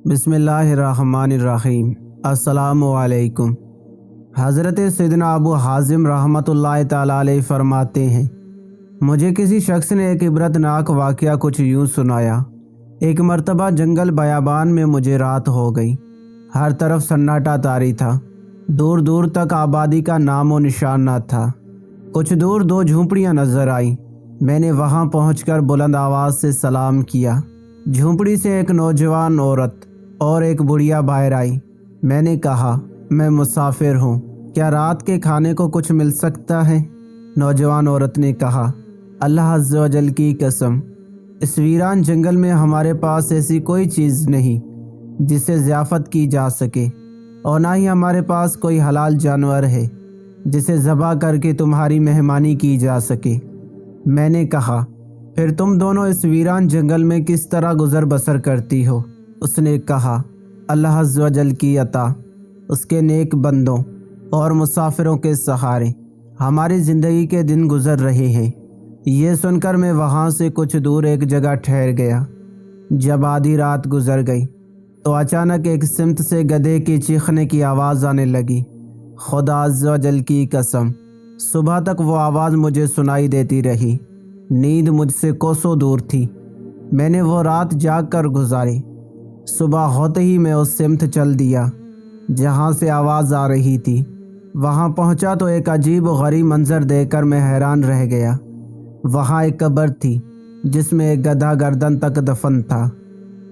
बिस्मिल्लाहिर्रहमानिर्रहीम। अस्सलामु अलैकुम। हज़रत सैयदना अबू हाज़िम रहमतुल्लाहि ताला अलैहि फरमाते हैं, मुझे किसी शख्स ने एक इबरतनाक वाक़या कुछ यूँ सुनाया। एक मर्तबा जंगल बयाबान में मुझे रात हो गई। हर तरफ सन्नाटा तारी था। दूर दूर तक आबादी का नामो निशान न था। कुछ दूर दो झोंपड़ियाँ नज़र आईं। मैंने वहाँ पहुँचकर बुलंद आवाज़ से सलाम किया। झोंपड़ी से एक नौजवान औरत और एक बुढ़िया बाहर आई। मैंने कहा, मैं मुसाफिर हूँ, क्या रात के खाने को कुछ मिल सकता है? नौजवान औरत ने कहा, अल्लाह अज़्ज़ व जल की कसम, इस वीरान जंगल में हमारे पास ऐसी कोई चीज़ नहीं जिसे ज़ियाफ़त की जा सके, और ना ही हमारे पास कोई हलाल जानवर है जिसे ज़बह करके तुम्हारी मेहमानी की जा सके। मैंने कहा, फिर तुम दोनों इस वीरान जंगल में किस तरह गुज़र बसर करती हो? उसने कहा, अल्लाह अज़्ज़ व जल की अता, उसके नेक बंदों और मुसाफिरों के सहारे हमारी ज़िंदगी के दिन गुज़र रहे हैं। ये सुनकर मैं वहाँ से कुछ दूर एक जगह ठहर गया। जब आधी रात गुज़र गई तो अचानक एक सिमत से गधे की चीखने की आवाज़ आने लगी। खुदा अज़्ज़ व जल की कसम, सुबह तक वो आवाज़ मुझे सुनाई देती रही। नींद मुझसे कोसों दूर थी। मैंने वो रात जाग कर गुजारी। सुबह होते ही मैं उस सिमत चल दिया जहाँ से आवाज़ आ रही थी। वहाँ पहुँचा तो एक अजीब व गरीब मंज़र देखकर मैं हैरान रह गया। वहाँ एक कब्र थी जिसमें एक गधा गर्दन तक दफन था।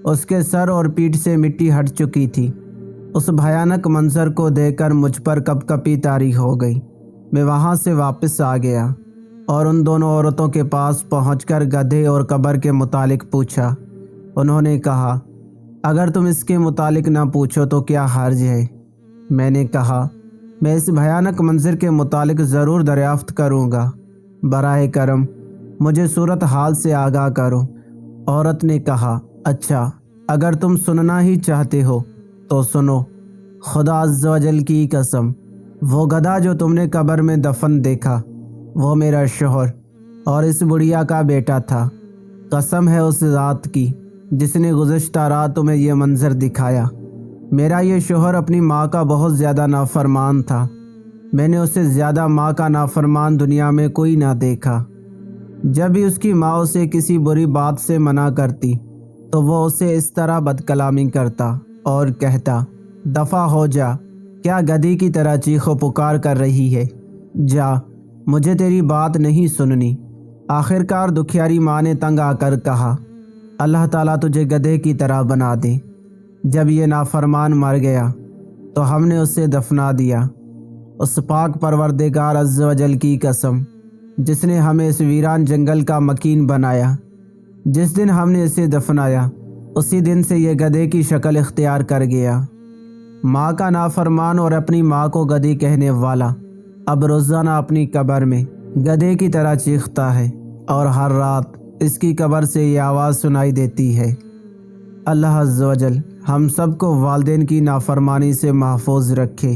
उसके सर और पीठ से मिट्टी हट चुकी थी। उस भयानक मंज़र को देखकर मुझ पर कपकपी तारी हो गई। मैं वहाँ से वापस आ गया और उन दोनों औरतों के पास पहुंचकर गधे और कब्र के मुतालिक पूछा। उन्होंने कहा, अगर तुम इसके मुतालिक ना पूछो तो क्या हर्ज है? मैंने कहा, मैं इस भयानक मंज़र के मुतालिक ज़रूर दरियाफ्त करूँगा। बराए करम मुझे सूरत हाल से आगाह करो। औरत ने कहा, अच्छा, अगर तुम सुनना ही चाहते हो तो सुनो। खुदा अज़्ज़ व जल की कसम, वो गधा जो तुमने कब्र में दफन देखा वो मेरा शोहर और इस बुढ़िया का बेटा था। कसम है उस ज़ात की जिसने गुज़श्ता रात तुम्हें ये मंज़र दिखाया। मेरा ये शोहर अपनी माँ का बहुत ज़्यादा नाफरमान था। मैंने उससे ज़्यादा माँ का नाफरमान दुनिया में कोई ना देखा। जब भी उसकी माँ उसे किसी बुरी बात से मना करती तो वो उसे इस तरह बदकलामी करता और कहता, दफ़ा हो जा, क्या गधी की तरह चीखो पुकार कर रही है? जा, मुझे तेरी बात नहीं सुननी। आखिरकार दुखियारी माँ ने तंग आकर कहा, अल्लाह ताला तुझे गधे की तरह बना दे। जब ये नाफरमान मर गया तो हमने उसे दफना दिया। उस पाक परवरदिगार अज़्ज़ व जल की कसम जिसने हमें इस वीरान जंगल का मकीन बनाया, जिस दिन हमने इसे दफनाया उसी दिन से ये गधे की शक्ल इख्तियार कर गया। माँ का नाफरमान और अपनी माँ को गधी कहने वाला अब रोज़ाना अपनी कब्र में गधे की तरह चीखता है और हर रात इसकी कब्र से ये आवाज़ सुनाई देती है। अल्लाह अज़्ज़ व जल हम सबको वालिदैन की नाफरमानी से महफूज रखे।